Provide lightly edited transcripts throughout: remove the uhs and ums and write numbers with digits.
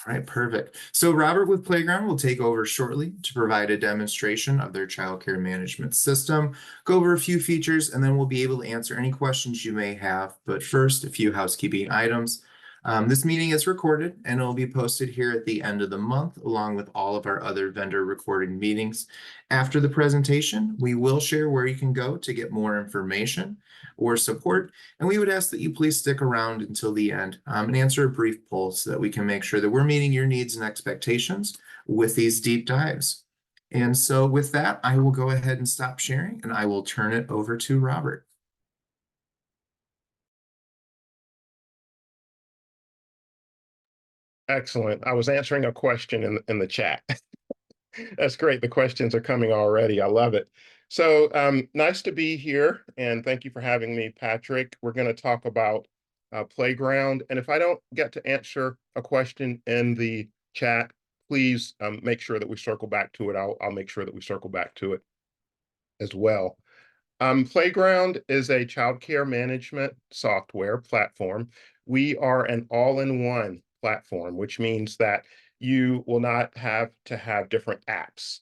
All right, perfect. So Robert with Playground will take over shortly to provide a demonstration of their childcare management system, go over a few features, and then we'll be able to answer any questions you may have. But first, a few housekeeping items. This meeting is recorded and it will be posted here at the end of the month, along with all of our other vendor recorded meetings. After the presentation, we will share where you can go to get more information or support. And we would ask that you please stick around until the end and answer a brief poll so that we can make sure that we're meeting your needs and expectations with these deep dives. And so with that, I will go ahead and stop sharing and I will turn it over to Robert. Excellent. I was answering a question in the chat. That's great. The questions are coming already. I love it. So nice to be here, and thank you for having me, Patrick. We're going to talk about Playground, and if I don't get to answer a question in the chat, please make sure that we circle back to it. I'll make sure that we circle back to it as well. Playground is a childcare management software platform. We are an all-in-one platform, which means that you will not have to have different apps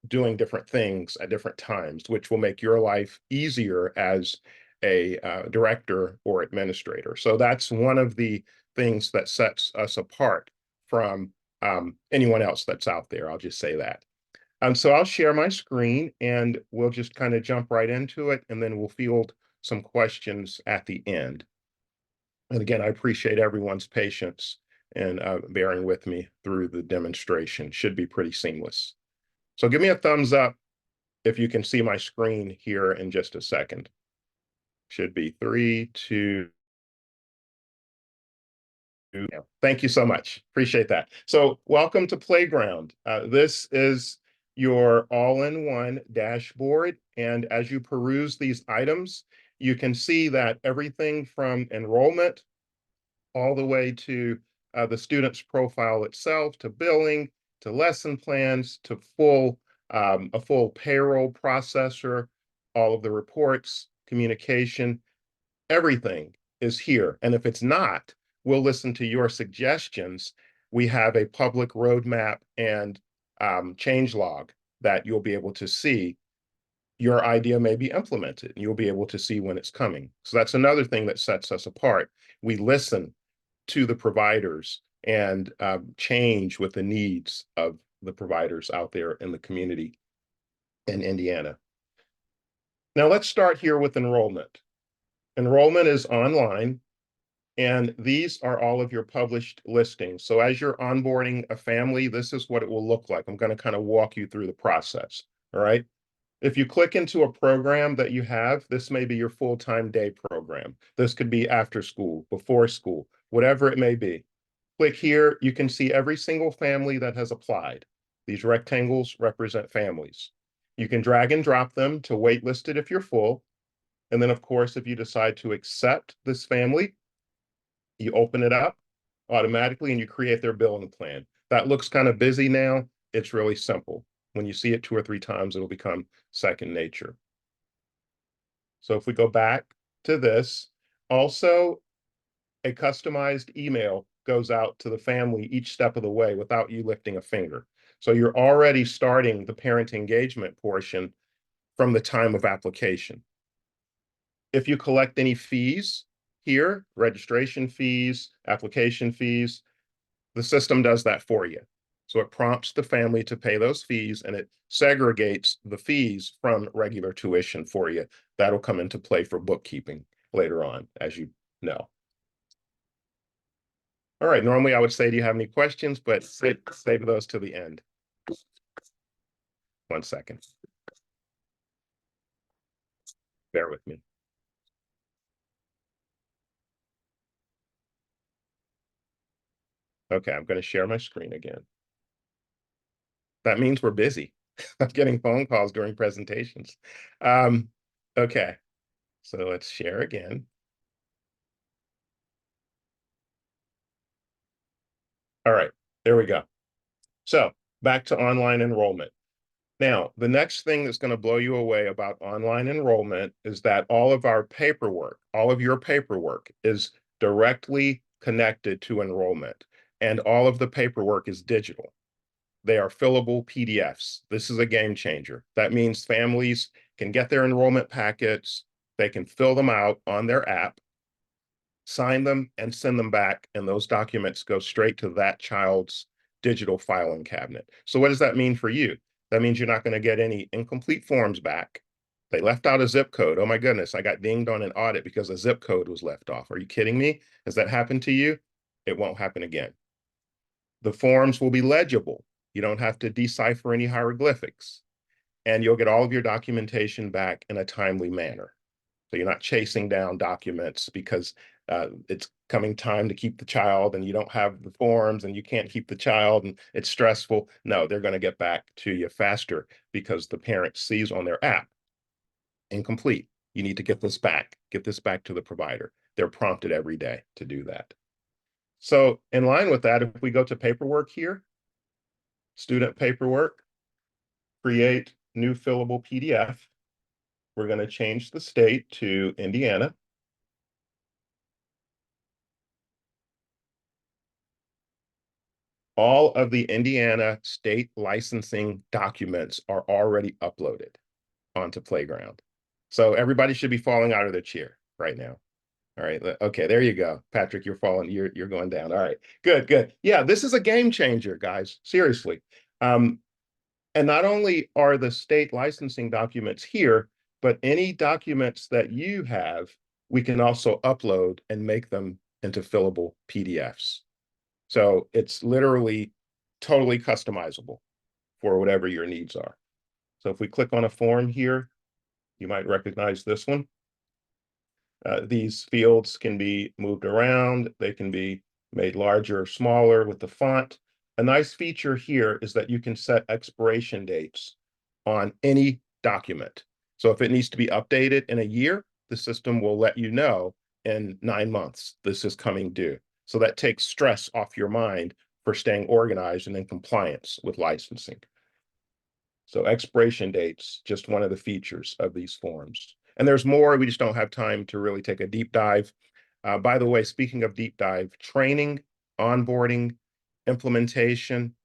doing different things at different times, which will make your life easier as a director or administrator. So that's one of the things that sets us apart from anyone else that's out there. I'll just say that. So I'll share my screen and we'll just kind of jump right into it, and then we'll field some questions at the end. And again, I appreciate everyone's patience and bearing with me through the demonstration. Should be pretty seamless. So give me a thumbs up if you can see my screen here in just a second. Should be 3, 2. Thank you so much. Appreciate that. So welcome to Playground. This is your all-in-one dashboard. And as you peruse these items, you can see that everything from enrollment all the way to the student's profile itself, to billing, to lesson plans, to a full payroll processor, all of the reports, communication, everything is here. And if it's not, we'll listen to your suggestions. We have a public roadmap and change log that you'll be able to see. Your idea may be implemented and you'll be able to see when it's coming. So that's another thing that sets us apart. We listen to the providers and change with the needs of the providers out there in the community in Indiana. Now let's start here with enrollment. Enrollment is online, and these are all of your published listings. So as you're onboarding a family, this is what it will look like. I'm going to kind of walk you through the process. All right. If you click into a program that you have, this may be your full-time day program. This could be after school, before school, whatever it may be. Click here. You can see every single family that has applied. These rectangles represent families. You can drag and drop them to waitlisted if you're full. And then, of course, if you decide to accept this family, you open it up automatically and you create their billing plan. That looks kind of busy now. It's really simple. When you see it 2 or 3 times, it'll become second nature. So if we go back to this, also a customized email goes out to the family each step of the way without you lifting a finger. So you're already starting the parent engagement portion from the time of application. If you collect any fees here, registration fees, application fees, the system does that for you. So it prompts the family to pay those fees and it segregates the fees from regular tuition for you. That'll come into play for bookkeeping later on, as you know. All right, normally I would say, do you have any questions? But save those to the end. 1 second. Bear with me. Okay, I'm going to share my screen again. That means we're busy. I'm getting phone calls during presentations. Okay, so let's share again. All right, there we go. So back to online enrollment. Now, the next thing that's going to blow you away about online enrollment is that all of our paperwork, all of your paperwork is directly connected to enrollment. and all of the paperwork is digital. They are fillable PDFs. This is a game changer. That means families can get their enrollment packets, they can fill them out on their app, sign them, and send them back, and those documents go straight to that child's digital filing cabinet. So what does that mean for you? That means you're not going to get any incomplete forms back. They left out a zip code. Oh my goodness, I got dinged on an audit because a zip code was left off. Are you kidding me? Has that happened to you? It won't happen again. The forms will be legible. You don't have to decipher any hieroglyphics, and you'll get all of your documentation back in a timely manner. So you're not chasing down documents because it's coming time to keep the child and you don't have the forms and you can't keep the child and it's stressful. No, they're going to get back to you faster because the parent sees on their app, incomplete. You need to get this back to the provider. They're prompted every day to do that. So in line with that, if we go to paperwork here, student paperwork, create new fillable PDF. We're going to change the state to Indiana. All of the Indiana state licensing documents are already uploaded onto Playground. So everybody should be falling out of their chair right now. All right. Okay, there you go. Patrick, you're falling, you're going down. All right. Good, good. Yeah, this is a game changer, guys. Seriously. And not only are the state licensing documents here, but any documents that you have, we can also upload and make them into fillable PDFs. So it's literally totally customizable for whatever your needs are. So if we click on a form here, you might recognize this one. These fields can be moved around. They can be made larger or smaller with the font. A nice feature here is that you can set expiration dates on any document. So if it needs to be updated in a year, the system will let you know in 9 months, this is coming due. So that takes stress off your mind for staying organized and in compliance with licensing. So expiration dates, just one of the features of these forms. And there's more, we just don't have time to really take a deep dive. By the way, speaking of deep dive, training, onboarding, implementation,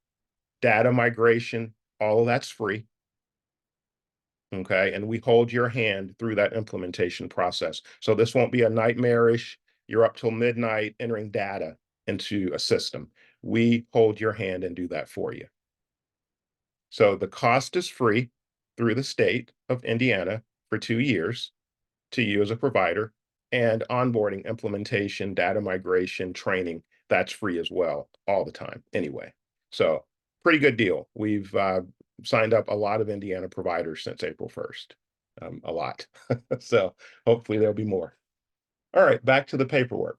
data migration, all of that's free. Okay, and we hold your hand through that implementation process. So this won't be a nightmarish, you're up till midnight entering data into a system. We hold your hand and do that for you. So the cost is free through the state of Indiana for 2 years to you as a provider, and onboarding, implementation, data migration, training, that's free as well all the time anyway. So pretty good deal. We've signed up a lot of Indiana providers since April 1st, a lot. So hopefully there'll be more. All right, back to the paperwork.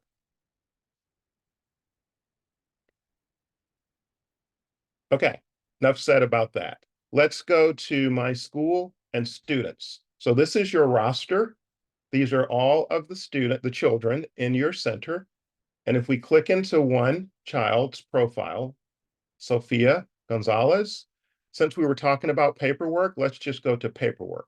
Okay, enough said about that. Let's go to my school and students. So this is your roster. These are all of the children in your center. And if we click into one child's profile, Sophia Gonzalez, since we were talking about paperwork, let's just go to paperwork.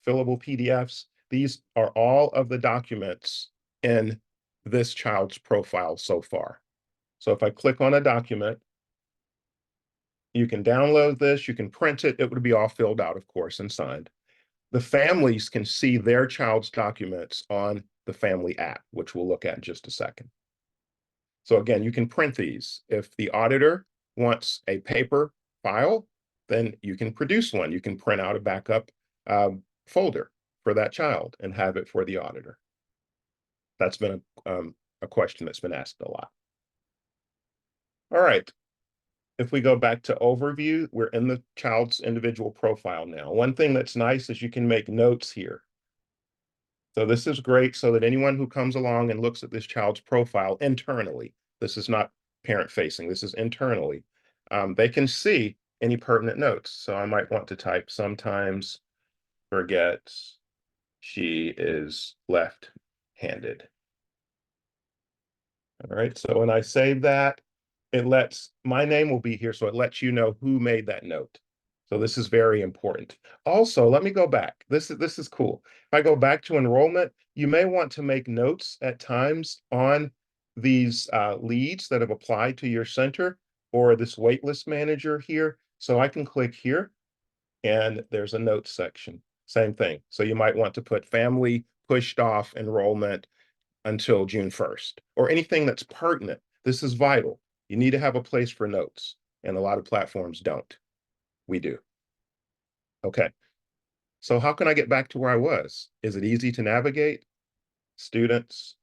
Fillable PDFs. These are all of the documents in this child's profile so far. So if I click on a document, you can download this, you can print it. It would be all filled out, of course, and signed. The families can see their child's documents on the family app, which we'll look at in just a second. So again, you can print these. If the auditor wants a paper file, then you can produce one. You can print out a backup folder for that child and have it for the auditor. That's been a question that's been asked a lot. All right. If we go back to overview, we're in the child's individual profile now. One thing that's nice is you can make notes here. So this is great so that anyone who comes along and looks at this child's profile internally, this is not parent facing, this is internally, they can see any pertinent notes. So I might want to type sometimes forgets she is left-handed. All right, so when I save that, it lets, my name will be here, so it lets you know who made that note. So this is very important. Also, let me go back. This is cool. If I go back to enrollment, you may want to make notes at times on these leads that have applied to your center or this waitlist manager here. So I can click here and there's a notes section. Same thing. So you might want to put family pushed off enrollment until June 1st or anything that's pertinent. This is vital. You need to have a place for notes, and a lot of platforms don't. We do. Okay. So how can I get back to where I was? Is it easy to navigate? Students,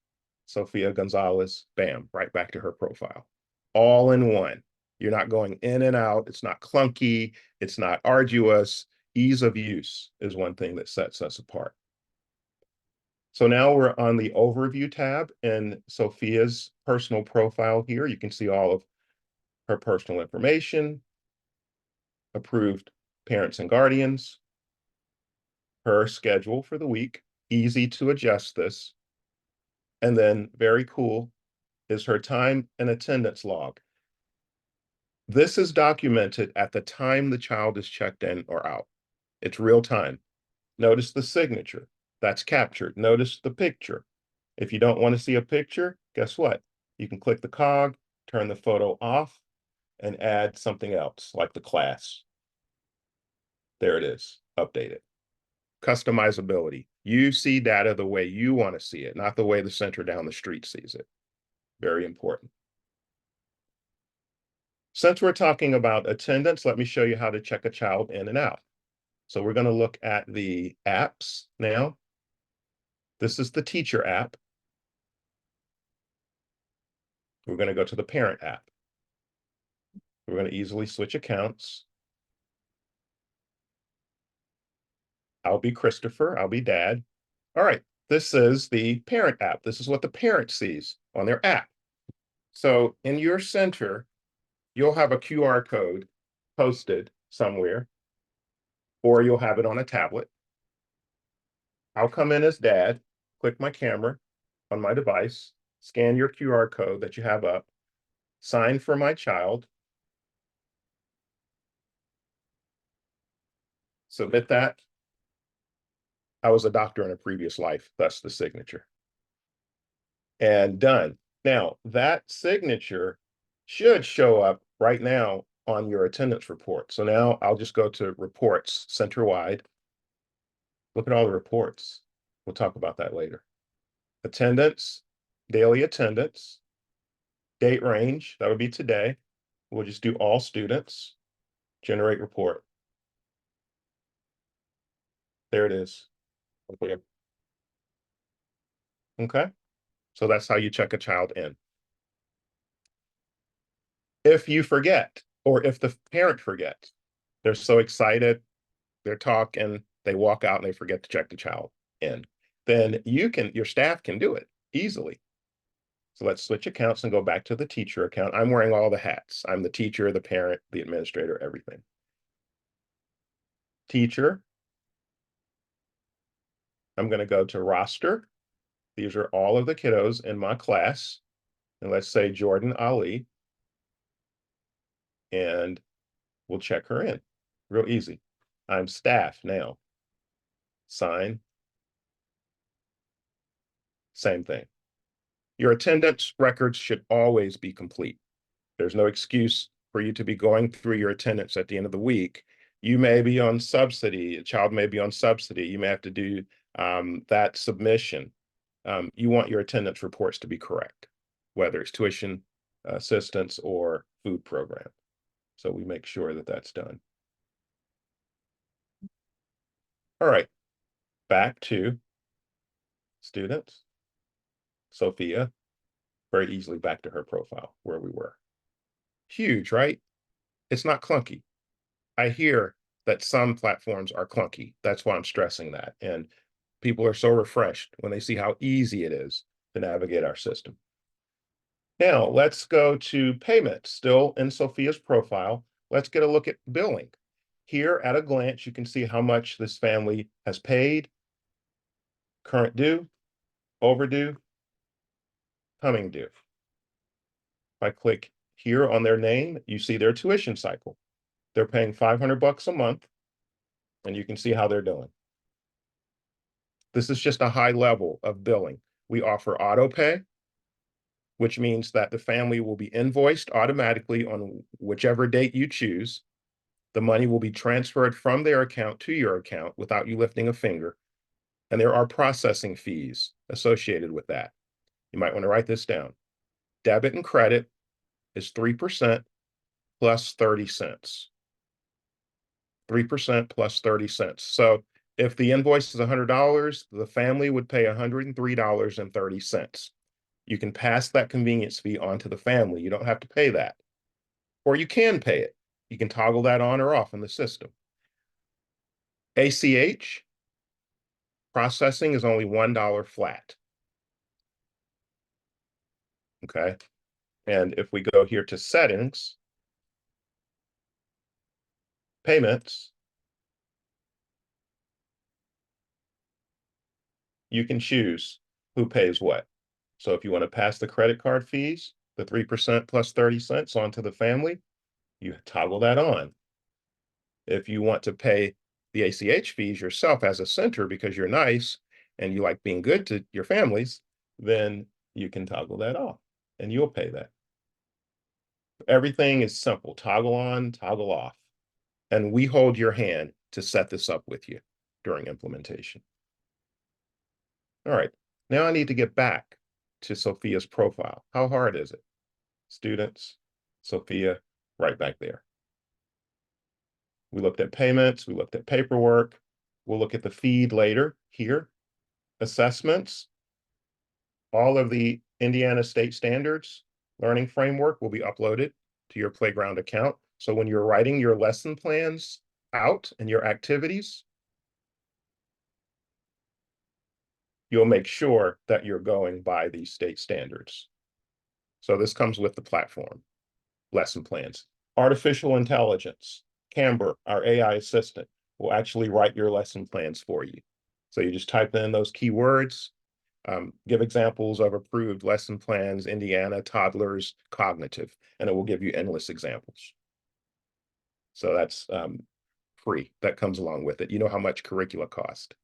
Sophia Gonzalez, bam, right back to her profile. All in one. You're not going in and out. It's not clunky. It's not arduous. Ease of use is one thing that sets us apart. So now we're on the overview tab in Sophia's personal profile here. You can see all of her personal information, approved parents and guardians, her schedule for the week, easy to adjust this. And then very cool is her time and attendance log. This is documented at the time the child is checked in or out. It's real time. Notice the signature. That's captured. Notice the picture. If you don't want to see a picture, guess what? You can click the cog, turn the photo off, and add something else, like the class. There it is, updated. Customizability. You see data the way you want to see it, not the way the center down the street sees it. Very important. Since we're talking about attendance, let me show you how to check a child in and out. So we're going to look at the apps now. This is the teacher app. We're going to go to the parent app. We're going to easily switch accounts. I'll be Christopher. I'll be dad. All right. This is the parent app. This is what the parent sees on their app. So in your center, you'll have a QR code posted somewhere, or you'll have it on a tablet. I'll come in as dad, click my camera on my device, scan your QR code that you have up, sign for my child, submit that. I was a doctor in a previous life, thus the signature. And done. Now, that signature should show up right now on your attendance report. So now I'll just go to reports center-wide. Look at all the reports. We'll talk about that later. Attendance, daily attendance, date range, that would be today. We'll just do all students, generate report. There it is. Okay. Okay. So that's how you check a child in. If you forget, or if the parent forgets, they're so excited, they're talking, they walk out and they forget to check the child in, then your staff can do it easily. So let's switch accounts and go back to the teacher account. I'm wearing all the hats. I'm the teacher, the parent, the administrator, everything. Teacher. I'm going to go to roster. These are all of the kiddos in my class. And let's say Jordan Ali. And we'll check her in. Real easy. I'm staff now. Sign. Same thing. Your attendance records should always be complete. There's no excuse for you to be going through your attendance at the end of the week. You may be on subsidy, a child may be on subsidy. You may have to do that submission. You want your attendance reports to be correct, whether it's tuition assistance or food program. So we make sure that that's done. All right, back to students. Sophia, very easily back to her profile where we were. Huge, right? It's not clunky. I hear that some platforms are clunky. That's why I'm stressing that. And people are so refreshed when they see how easy it is to navigate our system. Now, let's go to payment, still in Sophia's profile. Let's get a look at billing. Here at a glance, you can see how much this family has paid, current due, overdue, coming due. If I click here on their name, you see their tuition cycle. They're paying $500 a month, and you can see how they're doing. This is just a high level of billing. We offer auto pay. which means that the family will be invoiced automatically on whichever date you choose. The money will be transferred from their account to your account without you lifting a finger. And there are processing fees associated with that. You might want to write this down. Debit and credit is 3% plus 30 cents. 3% plus 30 cents. So if the invoice is $100, the family would pay $103.30. You can pass that convenience fee on to the family. You don't have to pay that. Or you can pay it. You can toggle that on or off in the system. ACH processing is only $1 flat. Okay. And if we go here to settings, payments, you can choose who pays what. So if you want to pass the credit card fees, the 3% plus 30 cents onto the family, you toggle that on. If you want to pay the ACH fees yourself as a center because you're nice and you like being good to your families, then you can toggle that off and you'll pay that. Everything is simple, toggle on, toggle off. And we hold your hand to set this up with you during implementation. All right, now I need to get back to Sophia's profile. How hard is it? Students, Sophia, right back there. We looked at payments, we looked at paperwork. We'll look at the feed later here. Assessments, all of the Indiana state standards learning framework will be uploaded to your playground account. So when you're writing your lesson plans out and your activities, you'll make sure that you're going by these state standards. So this comes with the platform, lesson plans. Artificial intelligence, Camber, our AI assistant, will actually write your lesson plans for you. So you just type in those keywords, give examples of approved lesson plans, Indiana, toddlers, cognitive, and it will give you endless examples. So that's free. That comes along with it. You know how much curricula cost.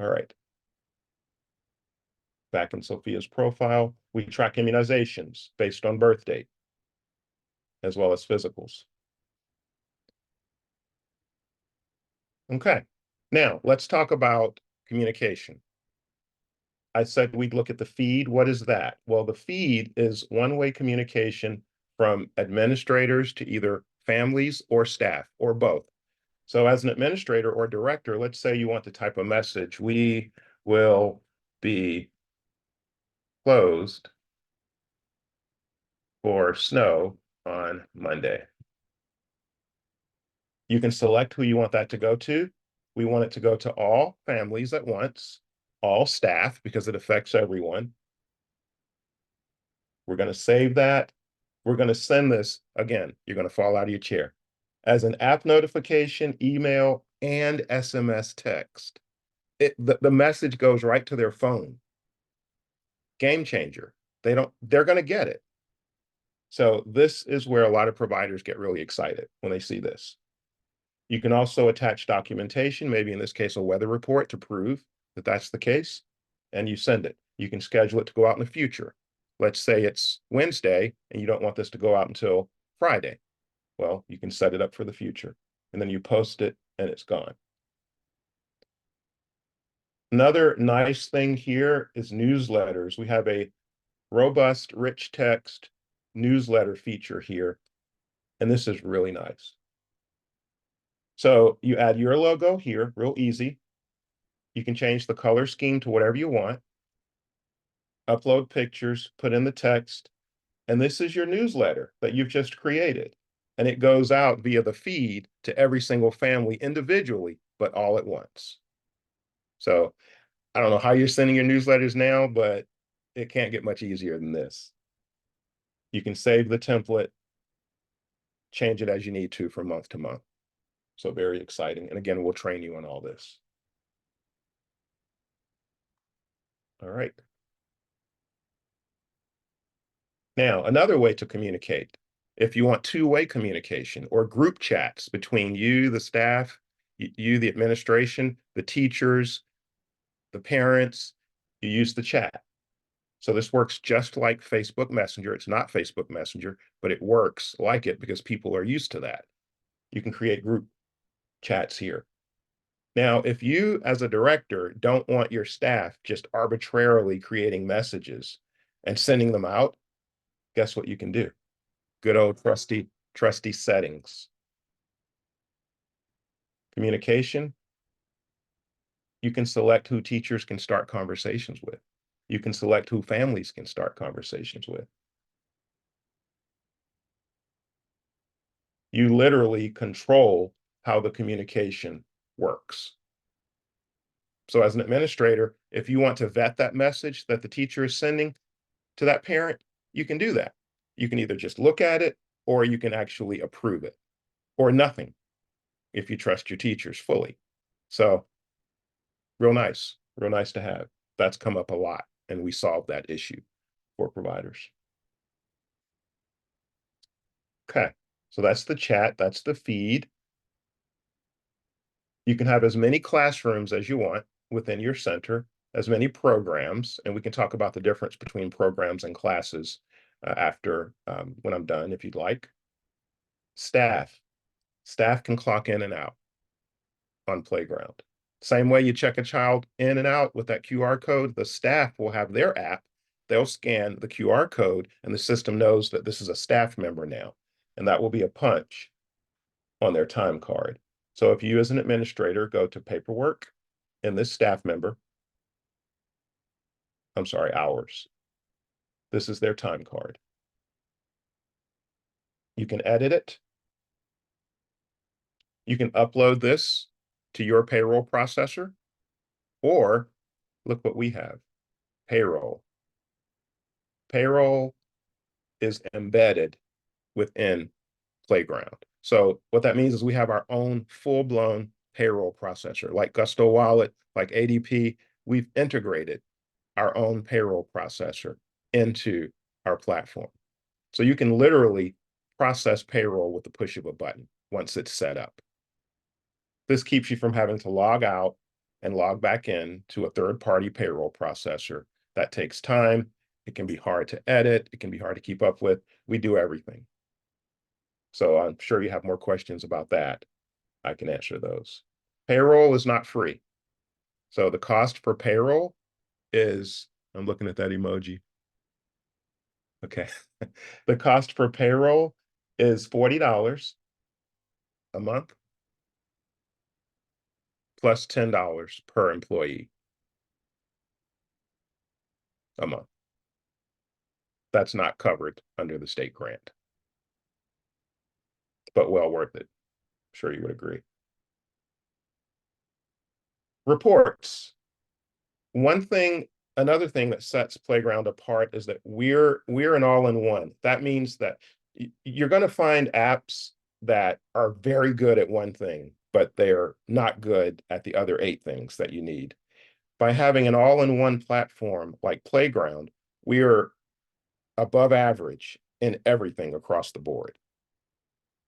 All right. Back in Sophia's profile, we track immunizations based on birth date, as well as physicals. Okay, now let's talk about communication. I said we'd look at the feed. What is that? Well, the feed is one-way communication from administrators to either families or staff or both. So as an administrator or director, let's say you want to type a message, we will be closed for snow on Monday. You can select who you want that to go to. We want it to go to all families at once, all staff, because it affects everyone. We're going to save that. We're going to send this, again, you're going to fall out of your chair, as an app notification, email, and SMS text. The message goes right to their phone. Game changer. They're going to get it. So this is where a lot of providers get really excited when they see this. You can also attach documentation, maybe in this case, a weather report to prove that that's the case, and you send it. You can schedule it to go out in the future. Let's say it's Wednesday and you don't want this to go out until Friday. Well, you can set it up for the future and then you post it and it's gone. Another nice thing here is newsletters. We have a robust, rich text newsletter feature here, and this is really nice. So you add your logo here, real easy. You can change the color scheme to whatever you want, upload pictures, put in the text, and this is your newsletter that you've just created. And it goes out via the feed to every single family individually, but all at once. So I don't know how you're sending your newsletters now, but it can't get much easier than this. You can save the template, change it as you need to from month to month. So very exciting. And again, we'll train you on all this. All right. Now, another way to communicate, if you want two-way communication or group chats between you, the staff, you, the administration, the teachers, the parents, you use the chat. So this works just like Facebook Messenger. It's not Facebook Messenger, but it works like it because people are used to that. You can create group chats here. Now, if you as a director don't want your staff just arbitrarily creating messages and sending them out, guess what you can do? Good old trusty settings. Communication, you can select who teachers can start conversations with. You can select who families can start conversations with. You literally control how the communication works. So as an administrator, if you want to vet that message that the teacher is sending to that parent, you can do that. You can either just look at it or you can actually approve it or nothing if you trust your teachers fully. So real nice to have. That's come up a lot and we solved that issue for providers. Okay, so that's the chat, that's the feed. You can have as many classrooms as you want within your center, as many programs, and we can talk about the difference between programs and classes after when I'm done, if you'd like. Staff. Staff can clock in and out on Playground. Same way you check a child in and out with that QR code, the staff will have their app. They'll scan the QR code and the system knows that this is a staff member now, and that will be a punch on their time card. So if you as an administrator go to paperwork and this staff member, I'm sorry, hours, this is their time card. You can edit it. You can upload this to your payroll processor, or look what we have, payroll. Payroll is embedded within Playground. So what that means is we have our own full-blown payroll processor, like Gusto Wallet, like ADP. We've integrated our own payroll processor into our platform. So you can literally process payroll with the push of a button once it's set up. This keeps you from having to log out and log back in to a third-party payroll processor. That takes time. It can be hard to edit. It can be hard to keep up with. We do everything. So I'm sure you have more questions about that. I can answer those. Payroll is not free. So the cost for payroll is, I'm looking at that emoji. Okay. The cost for payroll is $40 a month plus $10 per employee a month. That's not covered under the state grant, but well worth it. I'm sure you would agree. Reports. Another thing that sets Playground apart is that we're an all-in-one. That means that you're going to find apps that are very good at one thing, but they're not good at the other 8 things that you need. By having an all-in-one platform like Playground, we are above average in everything across the board.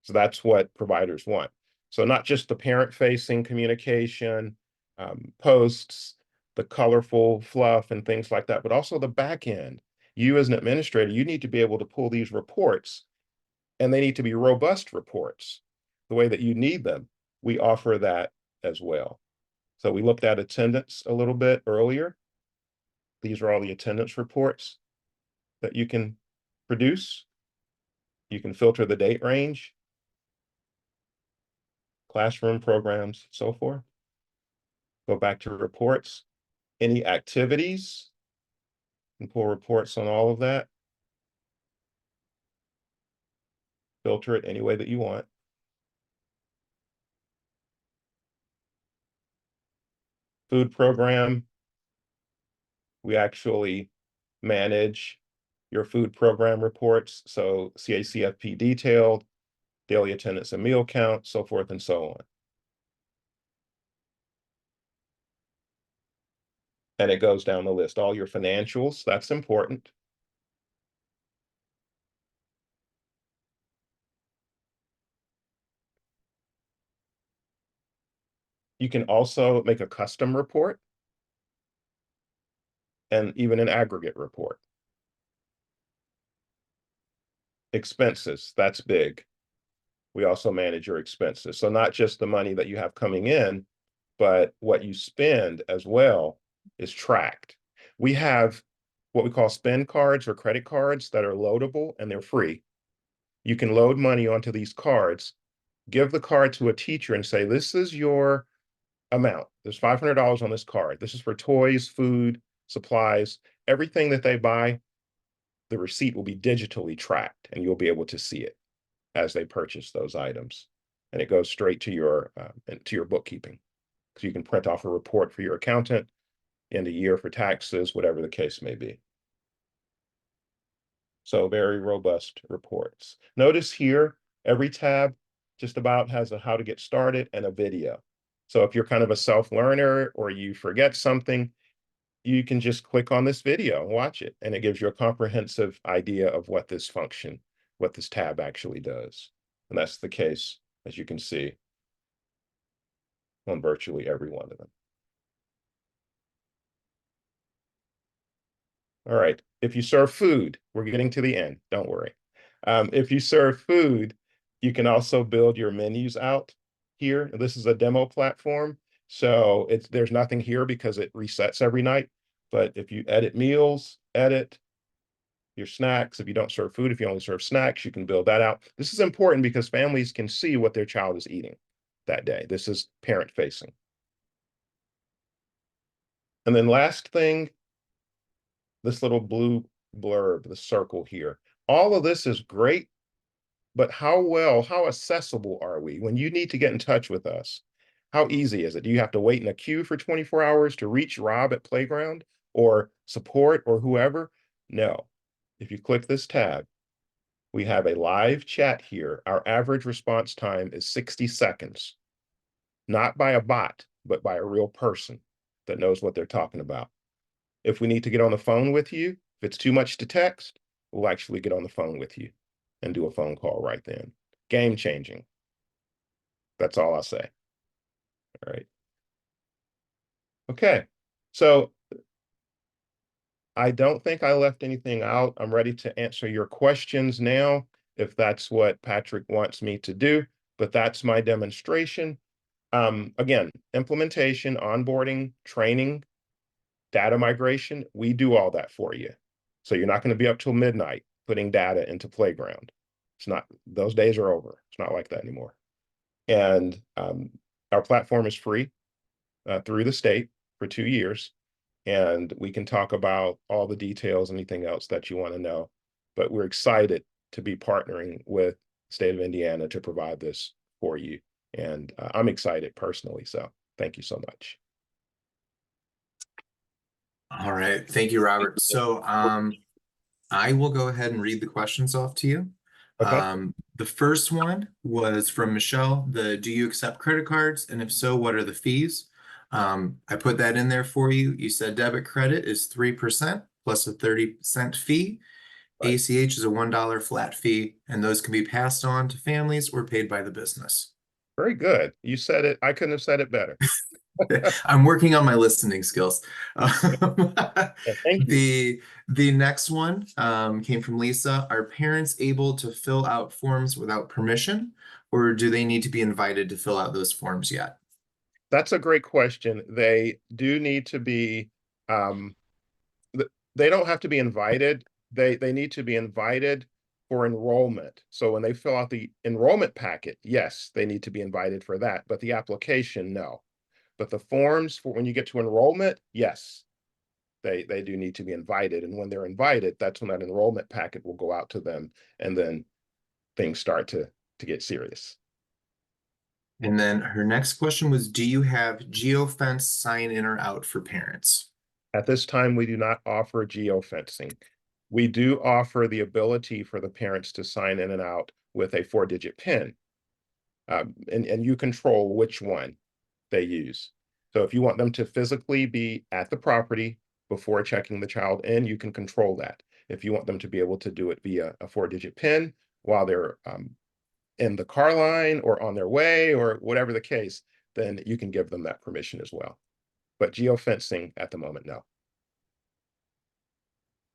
So that's what providers want. So not just the parent-facing communication, posts, the colorful fluff and things like that, but also the back end. You as an administrator, you need to be able to pull these reports, and they need to be robust reports the way that you need them. We offer that as well. So we looked at attendance a little bit earlier. These are all the attendance reports that you can produce. You can filter the date range, classroom programs, so forth. Go back to reports, any activities, and pull reports on all of that. Filter it any way that you want. Food program, we actually manage your food program reports. So CACFP detailed, daily attendance and meal count, so forth and so on. And it goes down the list. All your financials, that's important. You can also make a custom report. and even an aggregate report. Expenses, that's big. We also manage your expenses. So not just the money that you have coming in, but what you spend as well is tracked. We have what we call spend cards or credit cards that are loadable and they're free. You can load money onto these cards, give the card to a teacher and say, this is your amount. There's $500 on this card. This is for toys, food, supplies, everything that they buy. The receipt will be digitally tracked and you'll be able to see it as they purchase those items. And it goes straight to your bookkeeping. So you can print off a report for your accountant, end of year for taxes, whatever the case may be. So very robust reports. Notice here, every tab just about has a how to get started and a video. So if you're kind of a self-learner or you forget something, you can just click on this video and watch it. And it gives you a comprehensive idea of what this function, what this tab actually does. And that's the case, as you can see, on virtually every one of them. All right. If you serve food, we're getting to the end. Don't worry. If you serve food, you can also build your menus out here. This is a demo platform. So there's nothing here because it resets every night. But if you edit meals, edit your snacks, if you don't serve food, if you only serve snacks, you can build that out. This is important because families can see what their child is eating that day. This is parent facing. And then last thing, this little blue blurb, the circle here. All of this is great, but how accessible are we? When you need to get in touch with us, how easy is it? Do you have to wait in a queue for 24 hours to reach Rob at Playground or support or whoever? No. If you click this tab, we have a live chat here. Our average response time is 60 seconds, not by a bot, but by a real person that knows what they're talking about. If we need to get on the phone with you, if it's too much to text, we'll actually get on the phone with you and do a phone call right then. Game changing. That's all I'll say. All right. Okay. So I don't think I left anything out. I'm ready to answer your questions now, if that's what Patrick wants me to do, but that's my demonstration. Again, implementation, onboarding, training, data migration, we do all that for you. So you're not going to be up till midnight putting data into Playground. It's not, those days are over. It's not like that anymore. And our platform is free through the state for 2 years. And we can talk about all the details, anything else that you want to know. But we're excited to be partnering with the state of Indiana to provide this for you. And I'm excited personally. So thank you so much. All right. Thank you, Robert. So I will go ahead and read the questions off to you. Okay. The first one was from Michelle, do you accept credit cards? And if so, what are the fees? I put that in there for you. You said debit credit is 3% plus a 30-cent fee. Right. ACH is a $1 flat fee, and those can be passed on to families or paid by the business. Very good. You said it. I couldn't have said it better. I'm working on my listening skills. Yeah, thank you. The next one came from Lisa. Are parents able to fill out forms without permission, or do they need to be invited to fill out those forms yet? That's a great question. They do need to be, um, they don't have to be invited. They need to be invited for enrollment. So when they fill out the enrollment packet, yes, they need to be invited for that. But the application, no. But the forms for when you get to enrollment, yes, they do need to be invited. And when they're invited, that's when that enrollment packet will go out to them, and then things start to get serious. And then her next question was, do you have geofence sign in or out for parents? At this time, we do not offer geofencing. We do offer the ability for the parents to sign in and out with a 4-digit PIN. And you control which one they use. So if you want them to physically be at the property before checking the child in, you can control that. If you want them to be able to do it via a 4-digit PIN while they're in the car line or on their way or whatever the case, then you can give them that permission as well. But geofencing at the moment, no.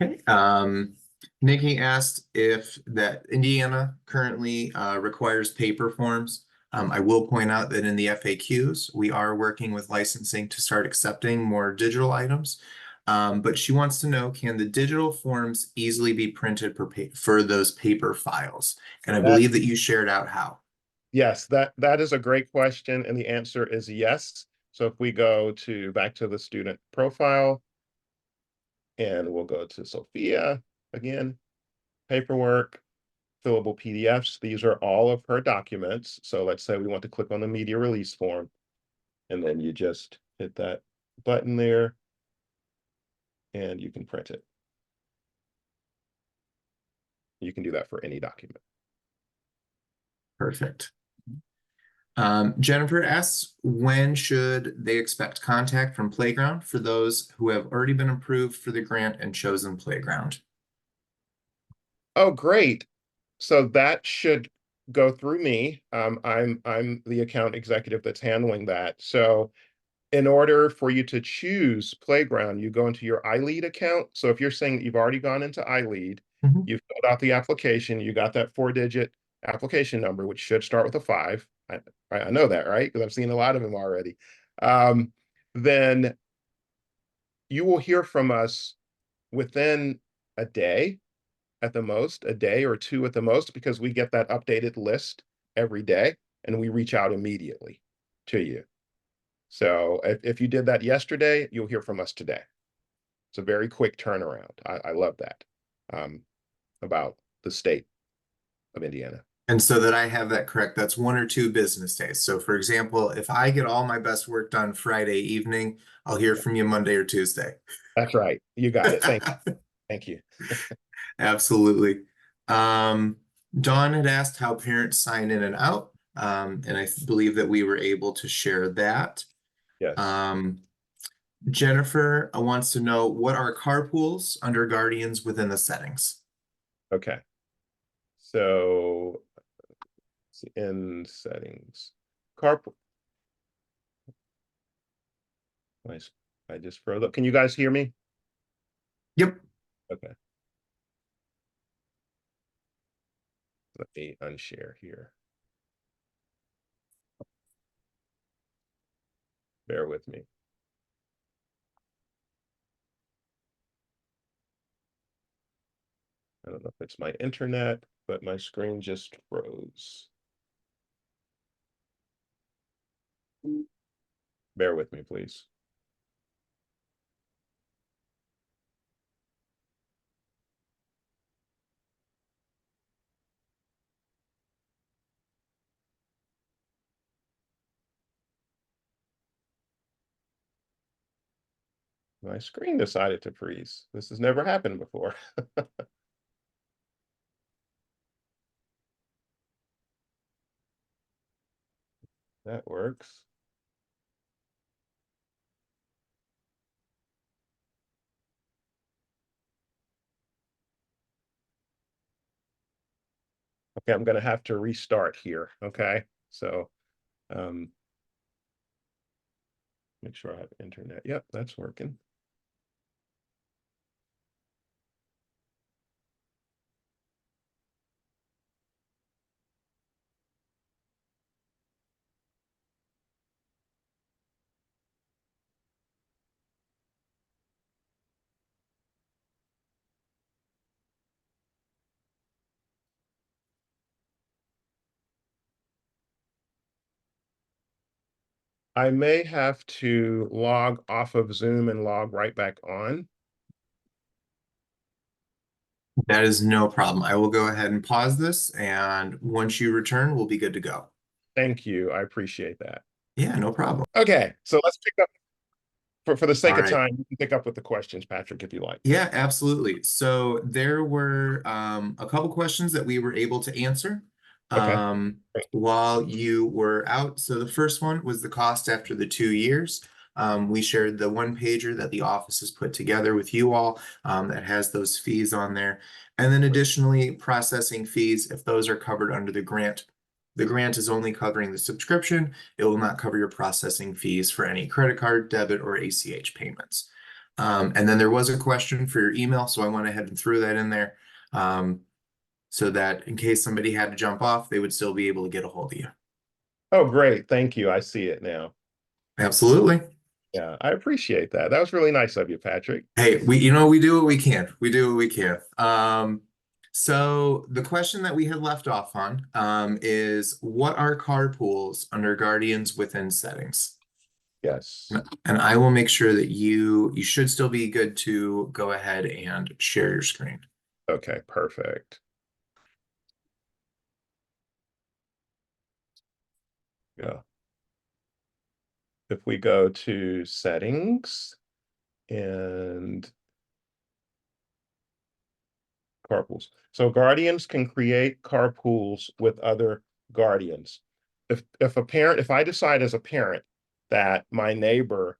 Okay. Nikki asked if that Indiana currently requires paper forms. I will point out that in the FAQs, we are working with licensing to start accepting more digital items. But she wants to know, can the digital forms easily be printed for those paper files? And I That believe that you shared out how. Yes, that is a great question, and the answer is yes. So if we go to back to the student profile, and we'll go to Sophia again, paperwork, fillable PDFs. These are all of her documents. So let's say we want to click on the media release form, and then you just hit that button there, and you can print it. You can do that for any document. Perfect. Jennifer asks, when should they expect contact from Playground for those who have already been approved for the grant and chosen Playground? Oh, great. So that should go through me. I'm the account executive that's handling that. So in order for you to choose Playground, you go into your iLead account. So if you're saying that you've already gone into iLead, Mhm. you've filled out the application, you got that 4-digit application number, which should start with a 5. I know that, right? Because I've seen a lot of them already. Um, then you will hear from us within a day at the most, a day or two at the most, because we get that updated list every day and we reach out immediately to you. So if you did that yesterday, you'll hear from us today. It's a very quick turnaround. I love that about the state of Indiana. And so that I have that correct, that's 1 or 2 business days. So for example, if I get all my best work done Friday evening, I'll hear from you Monday or Tuesday. That's right. You got it. Thank you. Absolutely. Um, Dawn had asked how parents sign in and out, and I believe that we were able to share that. Yes. Um, Jennifer wants to know, what are carpools under Guardians within the settings? Okay. So in settings, carpool. Nice. I just froze up. Can you guys hear me? Yep. Okay. Let me unshare here. Bear with me. I don't know if it's my internet, but my screen just froze. Bear with me, please. My screen decided to freeze. This has never happened before. That works. Okay, I'm gonna have to restart here. Okay, so um, make sure I have internet. Yep, that's working. I may have to log off of Zoom and log right back on. That is no problem. I will go ahead and pause this, and once you return, we'll be good to go. Thank you. I appreciate that. Yeah, no problem. Okay, so let's pick up for the sake All of right. time. You can pick up with the questions, Patrick, if you like. Yeah, absolutely. So there were a couple questions that we were able to answer Okay. while you were out. So the first one was the cost after the 2 years. We shared the one pager that the office has put together with you all that has those fees on there. And then additionally, processing fees, if those are covered under the grant. The grant is only covering the subscription. It will not cover your processing fees for any credit card, debit, or ACH payments. And then there was a question for your email, so I went ahead and threw that in there. So that in case somebody had to jump off, they would still be able to get a hold of you. Oh, great. Thank you. I see it now. Absolutely. Yeah, I appreciate that. That was really nice of you, Patrick. Hey, we do what we can. We do what we can. So the question that we had left off on, is what are carpools under guardians within settings? Yes. And I will make sure that you should still be good to go ahead and share your screen. Okay, perfect. Yeah. If we go to settings and carpools. So guardians can create carpools with other guardians. If I decide as a parent that my neighbor,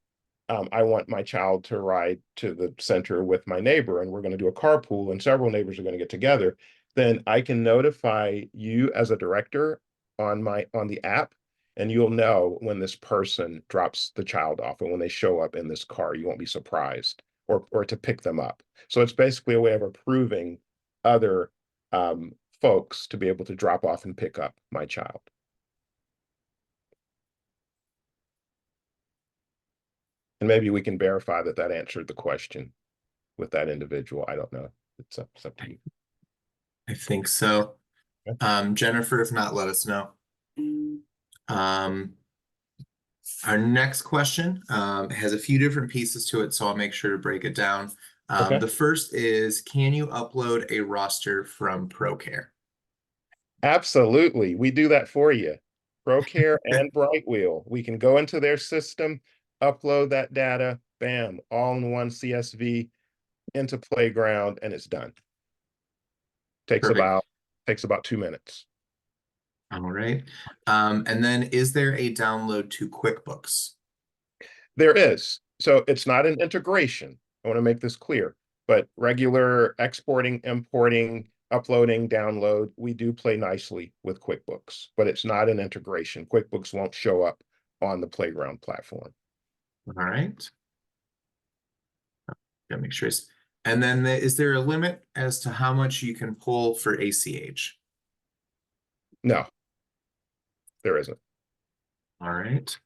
I want my child to ride to the center with my neighbor, and we're going to do a carpool, and several neighbors are going to get together, then I can notify you as a director on the app, and you'll know when this person drops the child off and when they show up in this car. You won't be surprised, or to pick them up. So it's basically a way of approving other folks to be able to drop off and pick up my child. And maybe we can verify that that answered the question with that individual. I don't know. It's up to you. I think so. Okay. Jennifer, if not, let us know. Um, our next question has a few different pieces to it, so I'll make sure to break it down. Okay. The first is, can you upload a roster from ProCare? Absolutely. We do that for you. ProCare and Brightwheel. We can go into their system, upload that data, bam, all in one CSV into Playground, and it's done. Takes Perfect. about takes about 2 minutes. All right. And then is there a download to QuickBooks? There is. So it's not an integration. I want to make this clear, but regular exporting, importing, uploading, download, we do play nicely with QuickBooks, but it's not an integration. QuickBooks won't show up on the Playground platform. All right. Gotta make sure. And then is there a limit as to how much you can pull for ACH? No, there isn't. All right.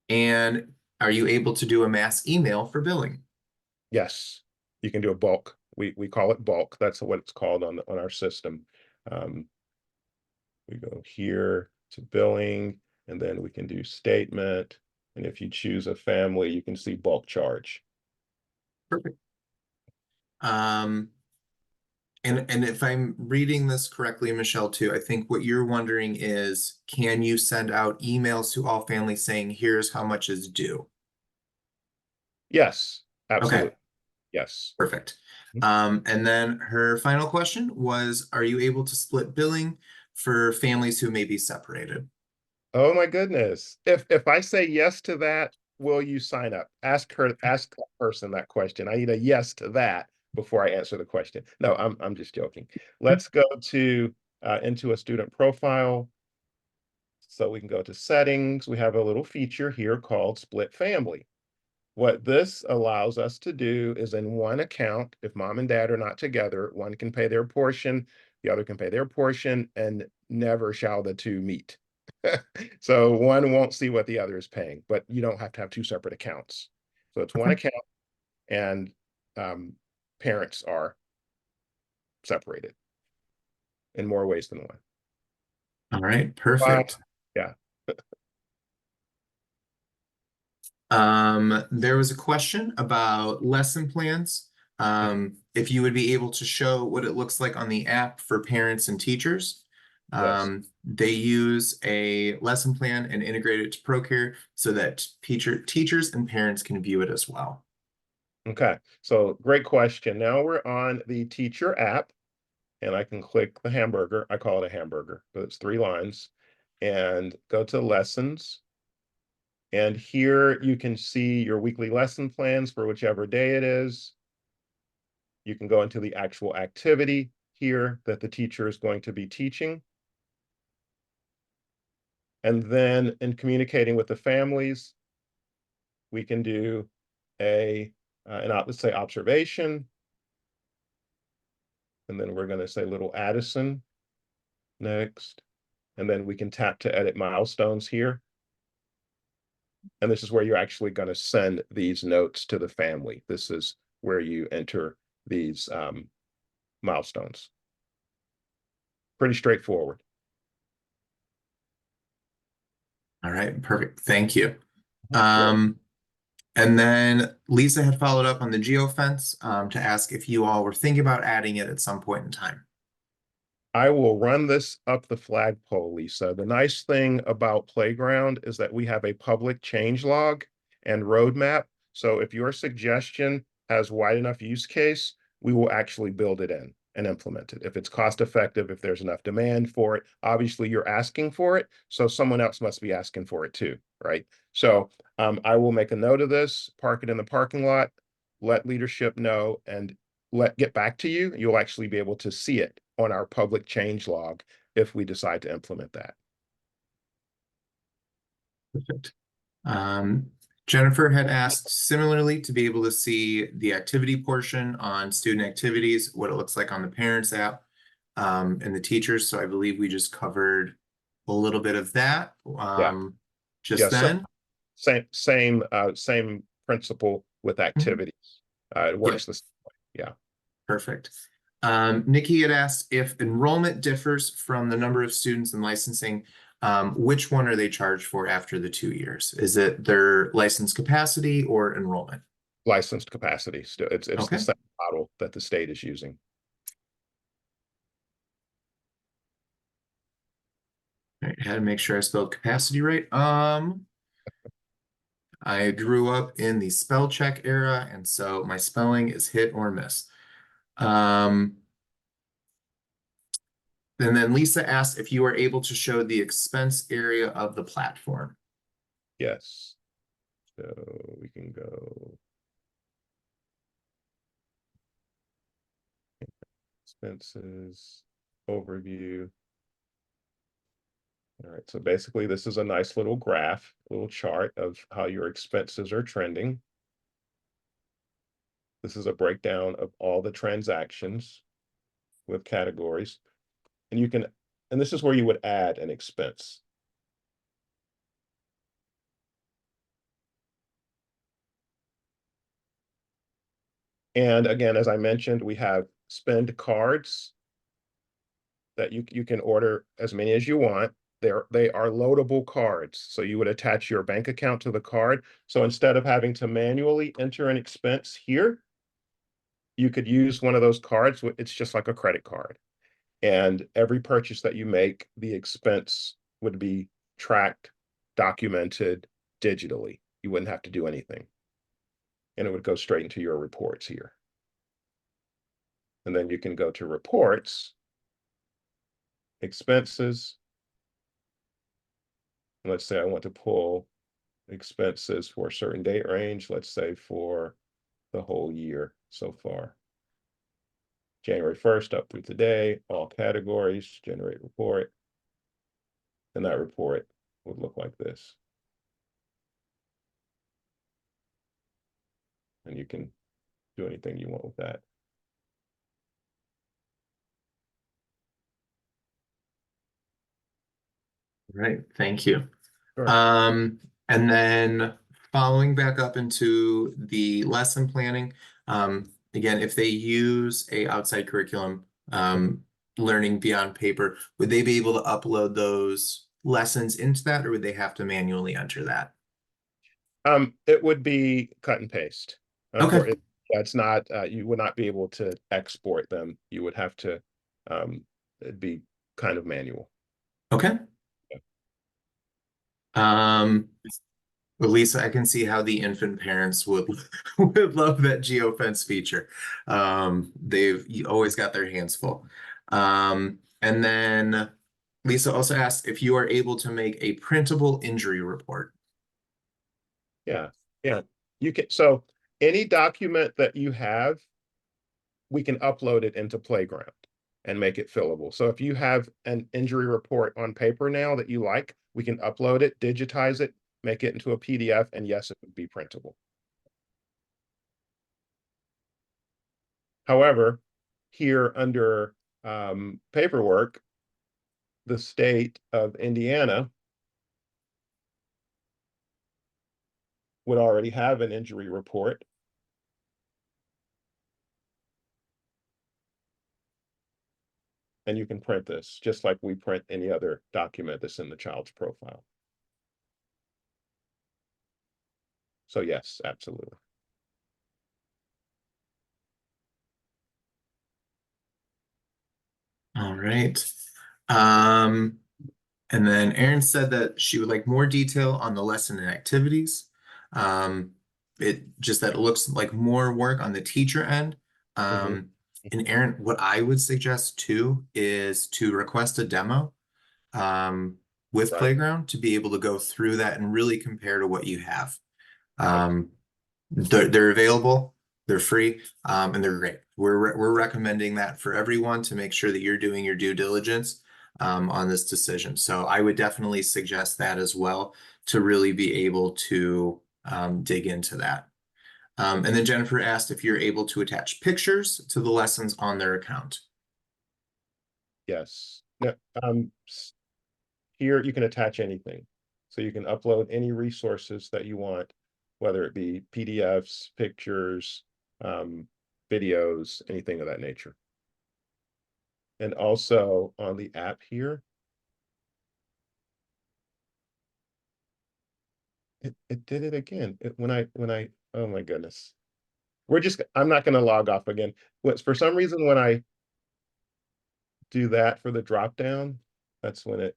And are you able to do a mass email for billing? Yes, you can do a bulk. We call it bulk. That's what it's called on our system. Um, we go here to billing, and then we can do statement. And if you choose a family, you can see bulk charge. Perfect. Um, and if I'm reading this correctly, Michelle, too, I think what you're wondering is, can you send out emails to all families saying, here's how much is due? Yes, Okay, absolutely. Yes. perfect. And then her final question was, are you able to split billing for families who may be separated? Oh my goodness. If I say yes to that, will you sign up? Ask that person that question. I need a yes to that before I answer the question. No, I'm just joking. Let's go to into a student profile. So we can go to settings. We have a little feature here called split family. What this allows us to do is, in one account, if mom and dad are not together, one can pay their portion, the other can pay their portion, and never shall the two meet. So one won't see what the other is paying, but you don't have to have two separate accounts. So it's one Okay. account, and parents are separated in more ways than one. All right, Wow. perfect. Yeah. There was a question about lesson plans. If you would be able to show what it looks like on the app for parents and teachers. Yes. They use a lesson plan and integrate it to ProCare so that teachers and parents can view it as well. Okay. So great question. Now we're on the teacher app, and I can click the hamburger. I call it a hamburger, but it's 3 lines, and go to lessons. And here you can see your weekly lesson plans for whichever day it is. You can go into the actual activity here that the teacher is going to be teaching. And then in communicating with the families, we can do let's say observation. And then we're going to say little Addison. Next. And then we can tap to edit milestones here. And this is where you're actually going to send these notes to the family. This is where you enter these milestones. Pretty straightforward. All right, perfect. Thank you. And then Lisa had followed up on the geofence to ask if you all were thinking about adding it at some point in time. I will run this up the flagpole, Lisa. The nice thing about Playground is that we have a public change log and roadmap. So if your suggestion has wide enough use case, we will actually build it in and implement it. If it's cost effective, if there's enough demand for it, obviously you're asking for it, so someone else must be asking for it too, right? So I will make a note of this, park it in the parking lot, let leadership know, and get back to you. You'll actually be able to see it on our public change log if we decide to implement that. Perfect. Jennifer had asked similarly to be able to see the activity portion on student activities, what it looks like on the parents app, and the teachers. So I believe we just covered a little bit of that just then. Same principle with activities. It works the same way. Yeah. Perfect. Nikki had asked if enrollment differs from the number of students in licensing, which one are they charged for after the 2 years? Is it their license capacity or enrollment? Licensed capacity. It's Okay. the same model that the state is using. All right, had to make sure I spelled capacity right. I grew up in the spell check era, and so my spelling is hit or miss. And then Lisa asked if you were able to show the expense area of the platform. Yes. So we can go expenses, overview. All right, so basically this is a nice little graph, little chart of how your expenses are trending. This is a breakdown of all the transactions with categories. And this is where you would add an expense. And again, as I mentioned, we have spend cards that you can order as many as you want. They are loadable cards. So you would attach your bank account to the card. So instead of having to manually enter an expense here, you could use one of those cards. It's just like a credit card. And every purchase that you make, the expense would be tracked, documented digitally. You wouldn't have to do anything. And it would go straight into your reports here. And then you can go to reports, expenses. And let's say I want to pull expenses for a certain date range, let's say for the whole year so far. January 1st up through today, all categories, generate report. And that report would look like this. And you can do anything you want with that. Right, thank you. Sure. And then following back up into the lesson planning, again, if they use a outside curriculum, learning beyond paper, would they be able to upload those lessons into that, or would they have to manually enter that? It would be cut and paste. Okay. That's not, you would not be able to export them. You would have to, it'd be kind of manual. Okay. Well, Lisa, I can see how the infant parents would would love that geofence feature. They've always got their hands full. And then Lisa also asked if you are able to make a printable injury report. Yeah, yeah. You can, so any document that you have, we can upload it into Playground and make it fillable. So if you have an injury report on paper now that you like, we can upload it, digitize it, make it into a PDF, and yes, it would be printable. However, here under paperwork, the state of Indiana would already have an injury report. And you can print this just like we print any other document that's in the child's profile. So yes, absolutely. All right. Um, and then Erin said that she would like more detail on the lesson and activities. Um, it just that it looks like more work on the teacher end. Mhm. And Erin, what I would suggest too is to request a demo with Right. Playground to be able to go through that and really compare to what you have. Okay. Um, they're available, they're free, and they're great. We're recommending that for everyone to make sure that you're doing your due diligence on this decision. So I would definitely suggest that as well to really be able to dig into that. And then Jennifer asked if you're able to attach pictures to the lessons on their account. Yes. Now, here you can attach anything. So you can upload any resources that you want, whether it be PDFs, pictures, videos, anything of that nature. And also on the app here, it did it again. Oh my goodness. I'm not going to log off again. For some reason, when I do that for the drop down, that's when it,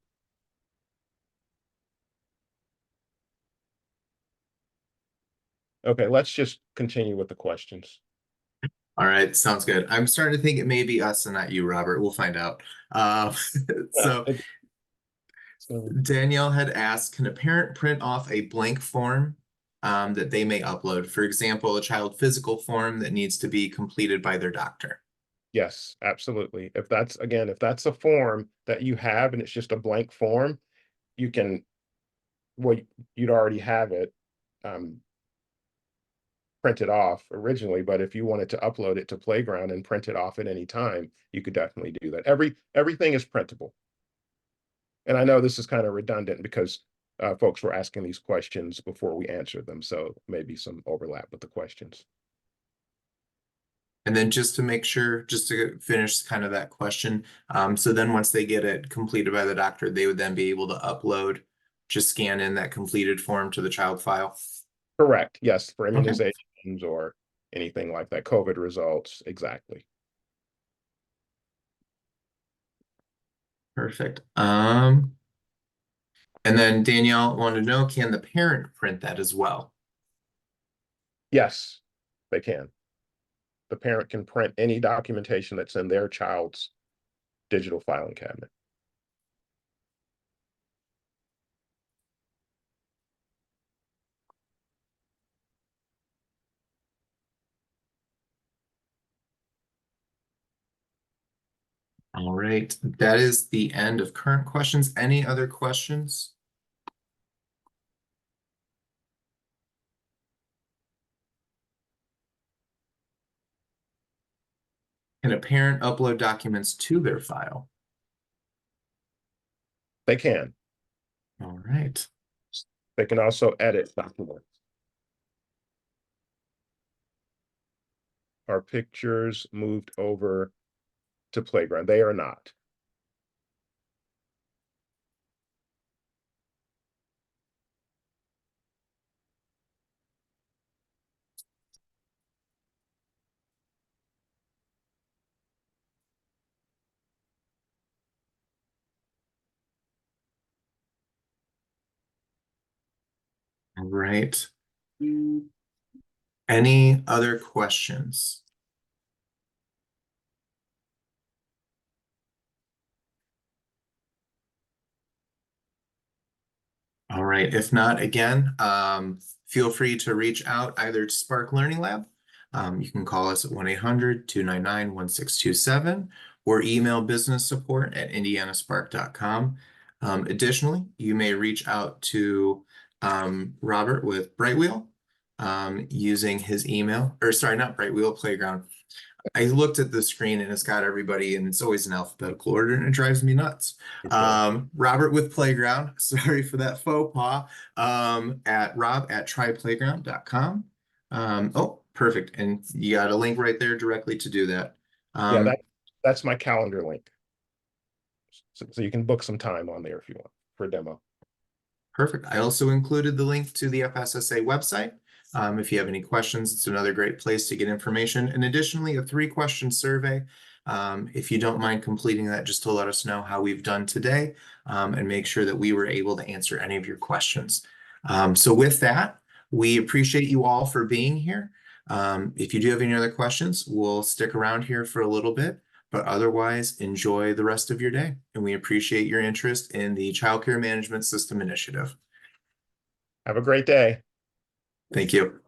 okay, let's just continue with the questions. All right, sounds good. I'm starting to think it may be us and not you, Robert. We'll find out. Uh, Yeah, so so Danielle had asked, can a parent print off a blank form that they may upload? For example, a child physical form that needs to be completed by their doctor. yes, absolutely. If that's a form that you have and it's just a blank form, you can, well, you'd already have it printed off originally, but if you wanted to upload it to Playground and print it off at any time, you could definitely do that. Everything is printable. And I know this is kind of redundant because folks were asking these questions before we answered them, so maybe some overlap with the questions. And then just to make sure, just to finish kind of that question, so then once they get it completed by the doctor, they would then be able to upload, just scan in that completed form to the child file. Correct. Yes, for Okay. immunizations or anything like that, COVID results, exactly. Perfect. And then Danielle wanted to know, can the parent print that as well? Yes, they can. The parent can print any documentation that's in their child's digital filing cabinet. All right, that is the end of current questions. Any other questions? Can a parent upload documents to their file? They can. All right. They can also edit documents. Are pictures moved over to Playground? They are not. All right. Any other questions? All right. If not, again, feel free to reach out either to Spark Learning Lab. You can call us at 1-800-299-1627 or email business support at indianaspark.com. Additionally, you may reach out to Robert with Brightwheel using his email, or sorry, not Brightwheel, Playground. I looked at the screen and it's got everybody and it's always in alphabetical order and it drives me nuts. Okay. Robert with Playground, sorry for that faux pas, at rob@tryplayground.com. Oh, perfect. And you got a link right there directly to do that. Yeah, Um, that's my calendar link. So you can book some time on there if you want for a demo. Perfect. I also included the link to the FSSA website. If you have any questions, it's another great place to get information. And additionally, a 3-question survey. If you don't mind completing that, just to let us know how we've done today, and make sure that we were able to answer any of your questions. So with that, we appreciate you all for being here. If you do have any other questions, we'll stick around here for a little bit. But otherwise, enjoy the rest of your day. And we appreciate your interest in the Child Care Management System Initiative. Have a great day. Thank you.